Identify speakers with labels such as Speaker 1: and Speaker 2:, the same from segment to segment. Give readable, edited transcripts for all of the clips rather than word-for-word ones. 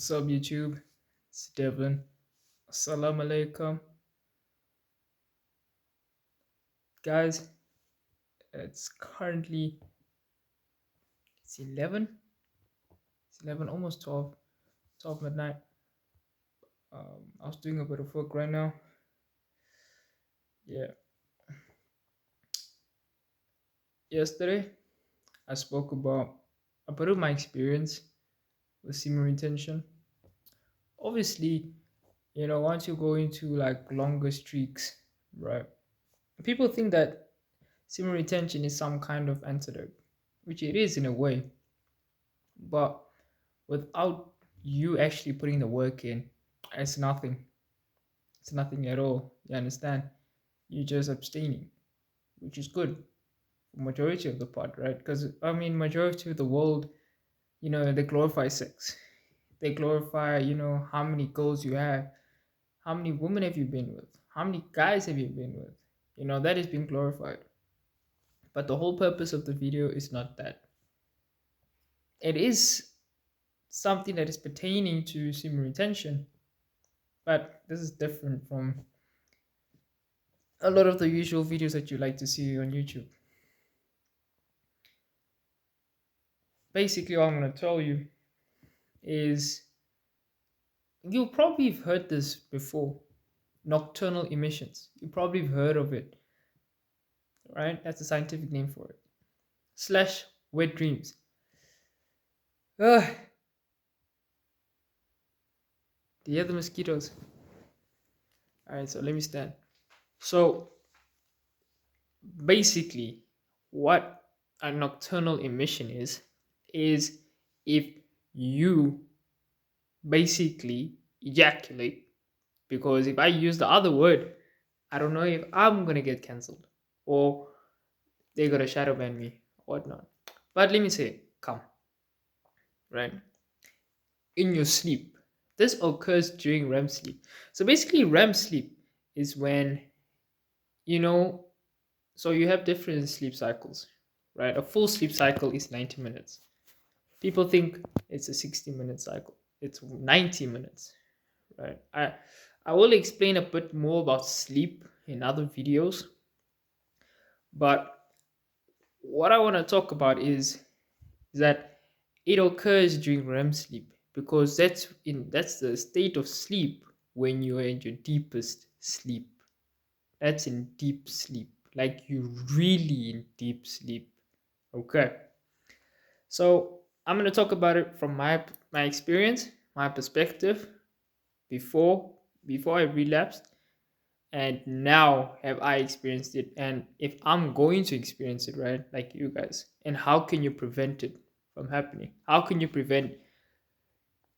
Speaker 1: What's up, YouTube? It's Devin. Assalamu alaikum. Guys, it's currently it's 11. It's 11, almost 12. 12 midnight. I was doing a bit of work right now. Yeah. Yesterday, I spoke about a bit of my experience with semen retention. Obviously, once you go into like longer streaks, right? People think that semen retention is some kind of antidote, which it is in a way. But without you actually putting the work in, it's nothing. It's nothing at all. You understand? You're just abstaining, which is good for majority of the part, right? Because I mean, majority of the world, they glorify sex. They glorify, how many girls you have, how many women have you been with, how many guys have you been with. That is being glorified. But the whole purpose of the video is not that. It is something that is pertaining to semen retention, but this is different from a lot of the usual videos that you like to see on YouTube. Basically, all I'm going to tell you is you probably have heard this before, nocturnal emissions. You probably have heard of it, right? That's the scientific name for it. Slash wet dreams. Ugh. Do you hear the mosquitoes? All right, so let me stand. So basically, what a nocturnal emission is if you basically ejaculate, because if I use the other word, I don't know if I'm gonna get cancelled or they're gonna shadow ban me or whatnot. But let me say, come, right? In your sleep. This occurs during REM sleep. So basically, REM sleep is when, you know, so you have different sleep cycles, right? A full sleep cycle is 90 minutes. People think it's a 60-minute cycle. It's 90 minutes, right? I will explain a bit more about sleep in other videos, but what I want to talk about is that it occurs during REM sleep because that's the state of sleep when you are in your deepest sleep. That's in deep sleep, like you really in deep sleep. Okay, so I'm gonna talk about it from my experience, my perspective before before I relapsed, and now have I experienced it, and if I'm going to experience it, right, like you guys, and how can you prevent it from happening? How can you prevent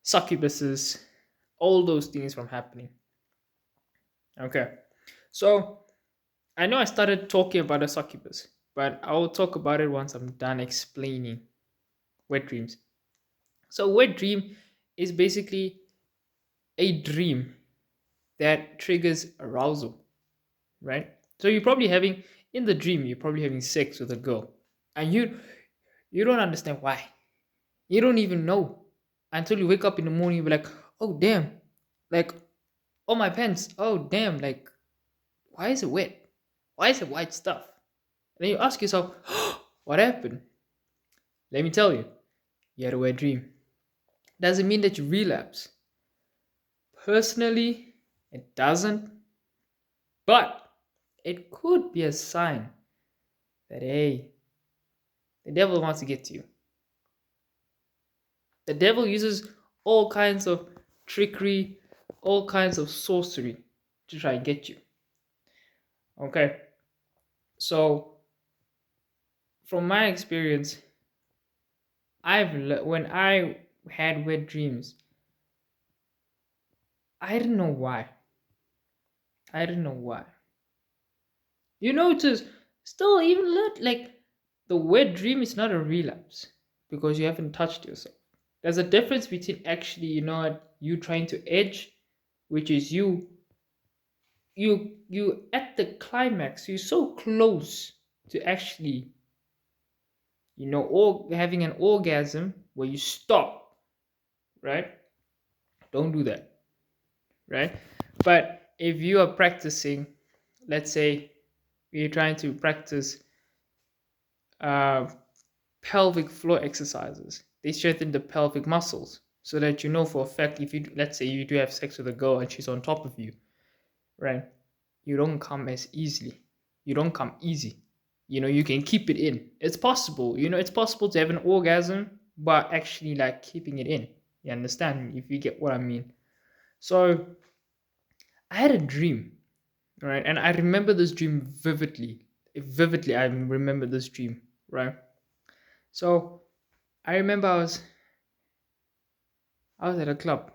Speaker 1: succubuses, all those things from happening? Okay, so I know I started talking about a succubus, but I'll talk about it once I'm done explaining wet dreams. So wet dream is basically a dream that triggers arousal, right? So you're probably having in the dream you're probably having sex with a girl, and you don't understand why. You don't even know until you wake up in the morning. You're like, oh damn, like oh my pants. Oh damn, like why is it wet? Why is it white stuff? And then you ask yourself, what happened? Let me tell you, you had a wet dream. Doesn't mean that you relapse. Personally, it doesn't, but it could be a sign that hey, the devil wants to get to you. The devil uses all kinds of trickery, all kinds of sorcery to try and get you. Okay, so from my experience, when I had wet dreams, I didn't know why. I didn't know why. You notice still even like the wet dream is not a relapse because you haven't touched yourself. There's a difference between actually, you trying to edge, which is you at the climax, you're so close to actually, or having an orgasm where you stop, right? Don't do that, right? But if you are practicing, let's say you're trying to practice uh, pelvic floor exercises, they strengthen the pelvic muscles so that you know for a fact if you, let's say you do have sex with a girl and she's on top of you, right? You don't come as easily. You don't come easy. You can keep it in. It's possible. It's possible to have an orgasm, but actually like keeping it in. You understand? If you get what I mean. So I had a dream, right? And I remember this dream vividly. Vividly, I remember this dream, right? So I remember I was at a club,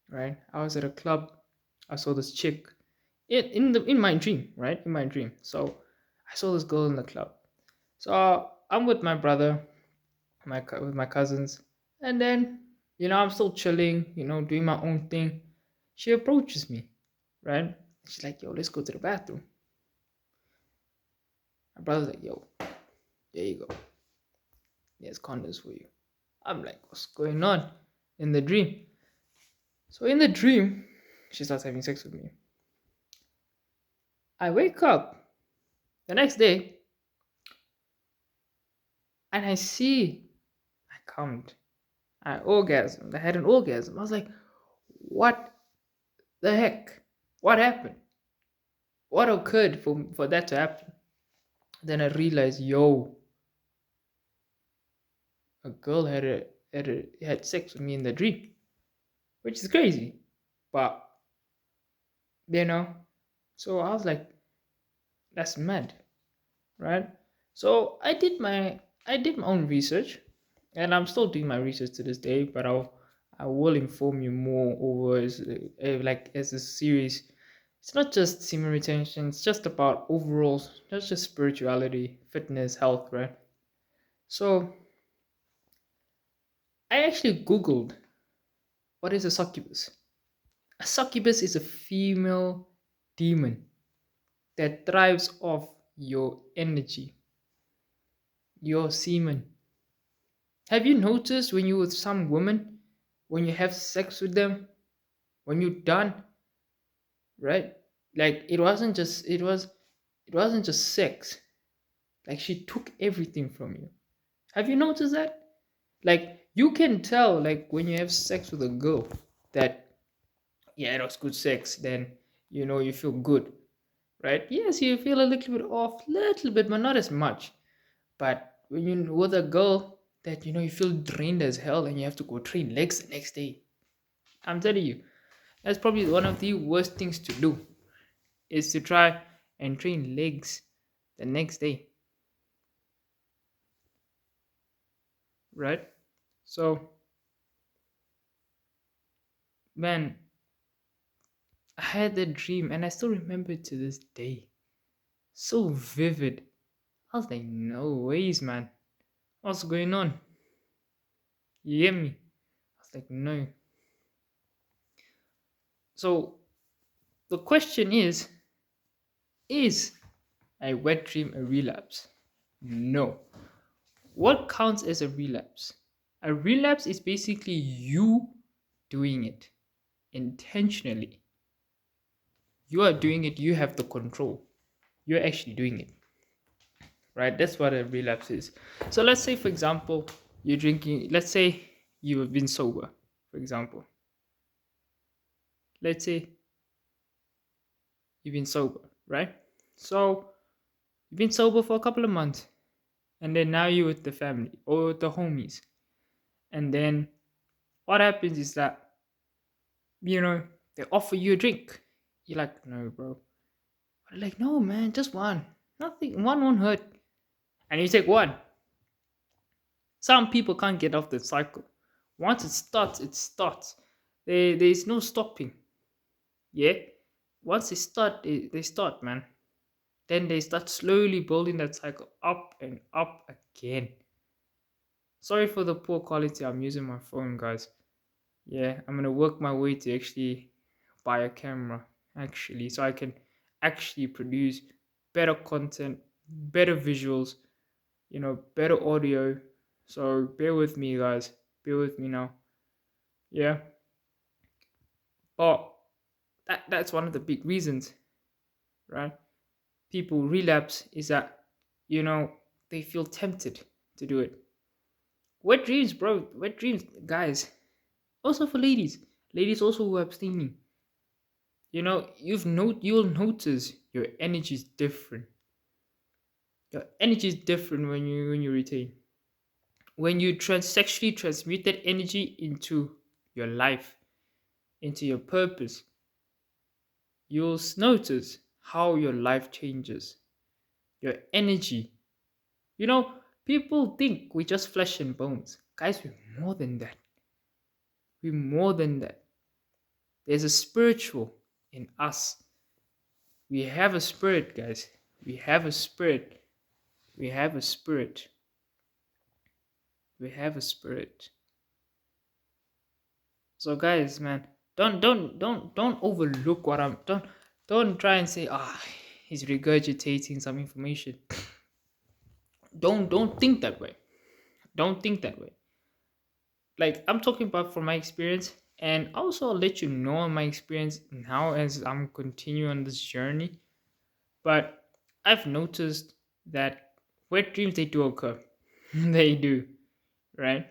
Speaker 1: right? I was at a club. I saw this chick in my dream, right? In my dream. So I saw this girl in the club. So I'm with my brother, with my cousins, and then I'm still chilling, doing my own thing. She approaches me, right? She's like, "Yo, let's go to the bathroom." My brother's like, "Yo, there you go. There's condoms for you." I'm like, "What's going on?" In the dream. So in the dream, she starts having sex with me. I wake up the next day and I see I come. I orgasmed. I had an orgasm. I was like, what the heck? What happened? What occurred for that to happen? Then I realized, yo, a girl had sex with me in the dream, which is crazy. But you know, so I was like, that's mad, right? So I did my own research, and I'm still doing my research to this day. But I will inform you more over as a series. It's not just semen retention; it's just about overall, not just spirituality, fitness, health, right? So I actually googled what is a succubus. A succubus is a female demon that thrives off your energy, your semen. Have you noticed when you're with some women, when you have sex with them, when you're done, right? Like it wasn't just sex. Like she took everything from you. Have you noticed that? Like you can tell, like when you have sex with a girl, that yeah, it was good sex. Then you feel good, right? Yes, you feel a little bit off, little bit, but not as much. But when you with a girl that you feel drained as hell, and you have to go train legs the next day, I'm telling you, that's probably one of the worst things to do, is to try and train legs the next day, right? So, man, I had that dream and I still remember it to this day. So vivid. I was like, no ways, man. What's going on? You get me? I was like, no. So, the question is a wet dream a relapse? No. What counts as a relapse? A relapse is basically you doing it intentionally. You are doing it, you have the control. You're actually doing it, right? That's what a relapse is. So let's say, for example, you're drinking, let's say you have been sober, for example. Let's say you've been sober, right? So you've been sober for a couple of months, and then now you're with the family or with the homies. And then what happens is that, they offer you a drink. You're like, no, bro. They're like, no, man, just one. Nothing, one won't hurt. And you take one. Some people can't get off the cycle. Once it starts, it starts. There's no stopping. Yeah? Once they start, man. Then they start slowly building that cycle up and up again. Sorry for the poor quality. I'm using my phone, guys. Yeah, I'm gonna work my way to actually buy a camera, actually, so I can actually produce better content, better visuals, better audio. So bear with me, guys. Bear with me now. Yeah. But that's one of the big reasons, right? People relapse is that, you know, they feel tempted to do it. Wet dreams, bro. Wet dreams, guys. Also for ladies. Ladies also who are abstaining. You'll notice your energy is different. Your energy is different when you retain. When you sexually transmute that energy into your life, into your purpose, you'll notice how your life changes. Your energy. You know, people think we just flesh and bones. Guys, we're more than that. We're more than that. There's a spiritual in us. We have a spirit, guys. We have a spirit. We have a spirit. We have a spirit. So guys, man, don't overlook what I'm don't try and say, he's regurgitating some information. Don't think that way. Don't think that way. Like, I'm talking about from my experience, and also I'll let you know my experience now as I'm continuing on this journey. But I've noticed that wet dreams, they do occur. They do, right?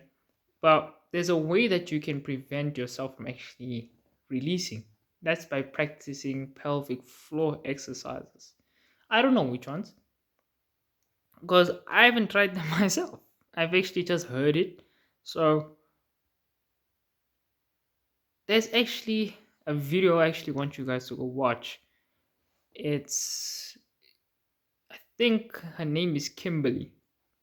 Speaker 1: But there's a way that you can prevent yourself from actually releasing. That's by practicing pelvic floor exercises. I don't know which ones, because I haven't tried them myself. I've actually just heard it. So there's actually a video I actually want you guys to go watch. It's, I think her name is Kimberly,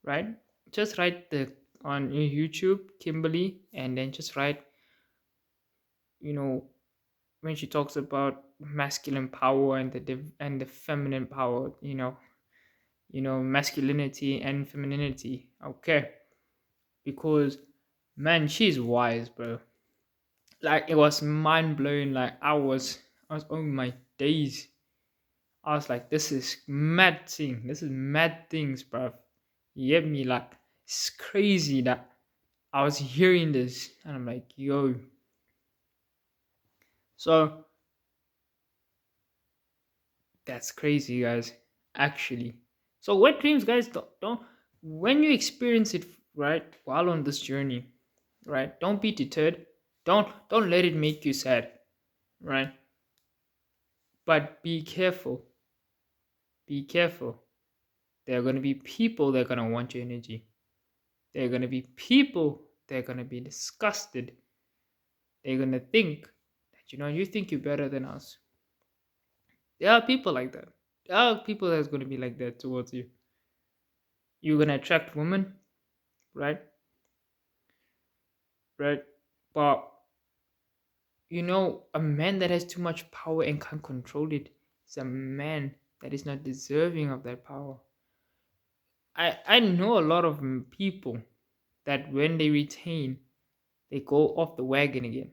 Speaker 1: right? Just write the on your YouTube Kimberly, and then just write, you know, when she talks about masculine power and and the feminine power, masculinity and femininity. Okay, because man, she's wise, bro. Like, it was mind blowing. Like, I was on my days. I was like, this is mad thing. This is mad things, bro. You get me? Like, it's crazy that I was hearing this, and I'm like, yo. So that's crazy, guys. Actually. So wet dreams, guys, don't when you experience it, right, while on this journey, right? Don't be deterred. Don't let it make you sad, right? But be careful. Be careful. There are gonna be people that are gonna want your energy. There are gonna be people that are gonna be disgusted. They're gonna think that, you think you're better than us. There are people like that. There are people that's gonna be like that towards you. You're gonna attract women, right? Right? But a man that has too much power and can't control it is a man that is not deserving of that power. I know a lot of people that when they retain, they go off the wagon again,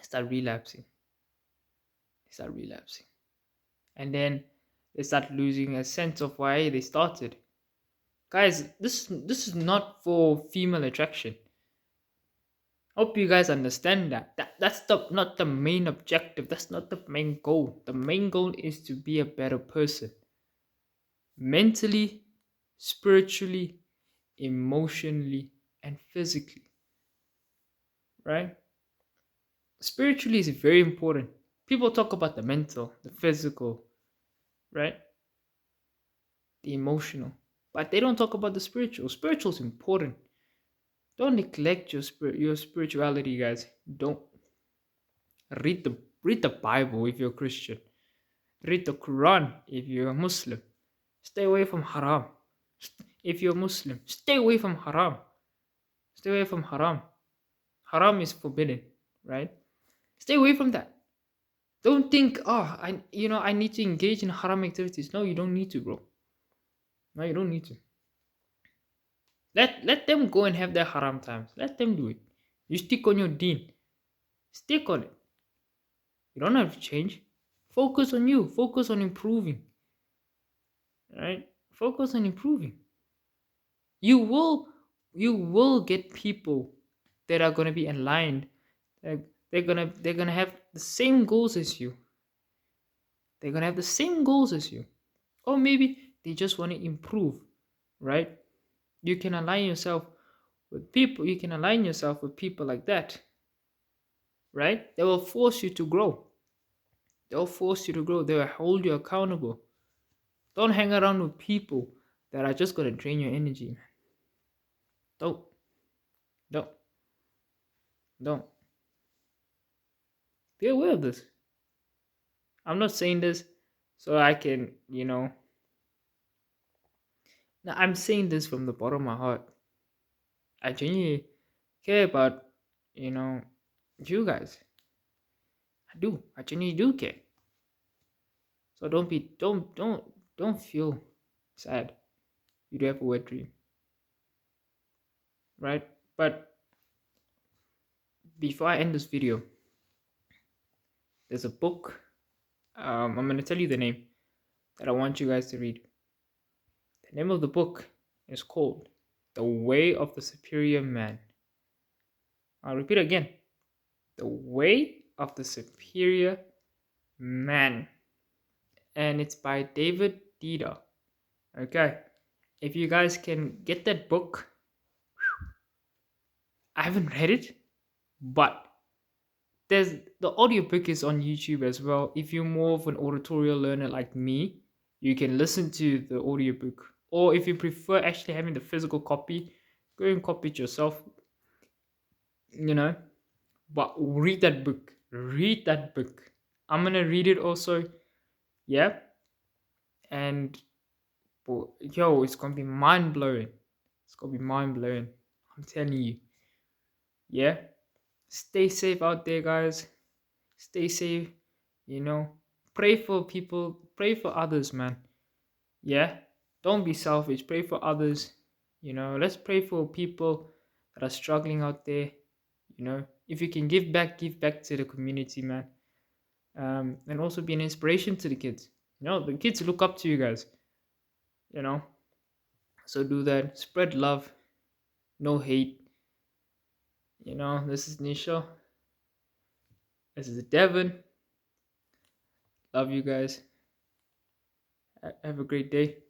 Speaker 1: start relapsing. They start relapsing. And then they start losing a sense of why they started. Guys, this is not for female attraction. Hope you guys understand that. That's not the main objective. That's not the main goal. The main goal is to be a better person. Mentally, spiritually, emotionally, and physically. Right? Spiritually is very important. People talk about the mental, the physical, right? The emotional. But they don't talk about the spiritual. Spiritual is important. Don't neglect your spirituality, guys. Don't read the Bible if you're a Christian. Read the Quran if you're a Muslim. Stay away from haram. If you're Muslim, stay away from haram. Stay away from haram. Haram is forbidden, right? Stay away from that. Don't think, I need to engage in haram activities. No, you don't need to, bro. No, you don't need to. Let them go and have their haram times. Let them do it. You stick on your deen. Stick on it. You don't have to change. Focus on you. Focus on improving. Right? Focus on improving. You will you will get people that are going to be aligned, that They're gonna have the same goals as you. They're gonna have the same goals as you. Or maybe they just want to improve, right? You can align yourself you can align yourself with people like that, right? They will force you to grow. They'll force you to grow. They will hold you accountable. Don't hang around with people that are just gonna drain your energy, man. Don't, don't, don't. Be aware of this. I'm not saying this so I can, no, I'm saying this from the bottom of my heart. I genuinely care about, you know, you guys. I do. I genuinely do care. So don't feel sad. You do have a wet dream, right? But before I end this video, there's a book. I'm gonna tell you the name that I want you guys to read. The name of the book is called The Way of the Superior Man. I'll repeat again. The Way of the Superior Man. And it's by David Dida. Okay. If you guys can get that book, I haven't read it, but there's the audiobook is on YouTube as well. If you're more of an auditorial learner like me, you can listen to the audiobook. Or if you prefer actually having the physical copy, go and copy it yourself, you know. But read that book. Read that book. I'm gonna read it also. Yeah. And yo, it's gonna be mind blowing. It's gonna be mind blowing. I'm telling you. Yeah. Stay safe out there, guys. Stay safe. You know, pray for people. Pray for others, man. Yeah. Don't be selfish. Pray for others. Let's pray for people that are struggling out there. If you can give back to the community, man. And also be an inspiration to the kids. The kids look up to you guys. You know, so do that. Spread love, no hate. This is Nisha. This is Devin. Love you guys. Have a great day.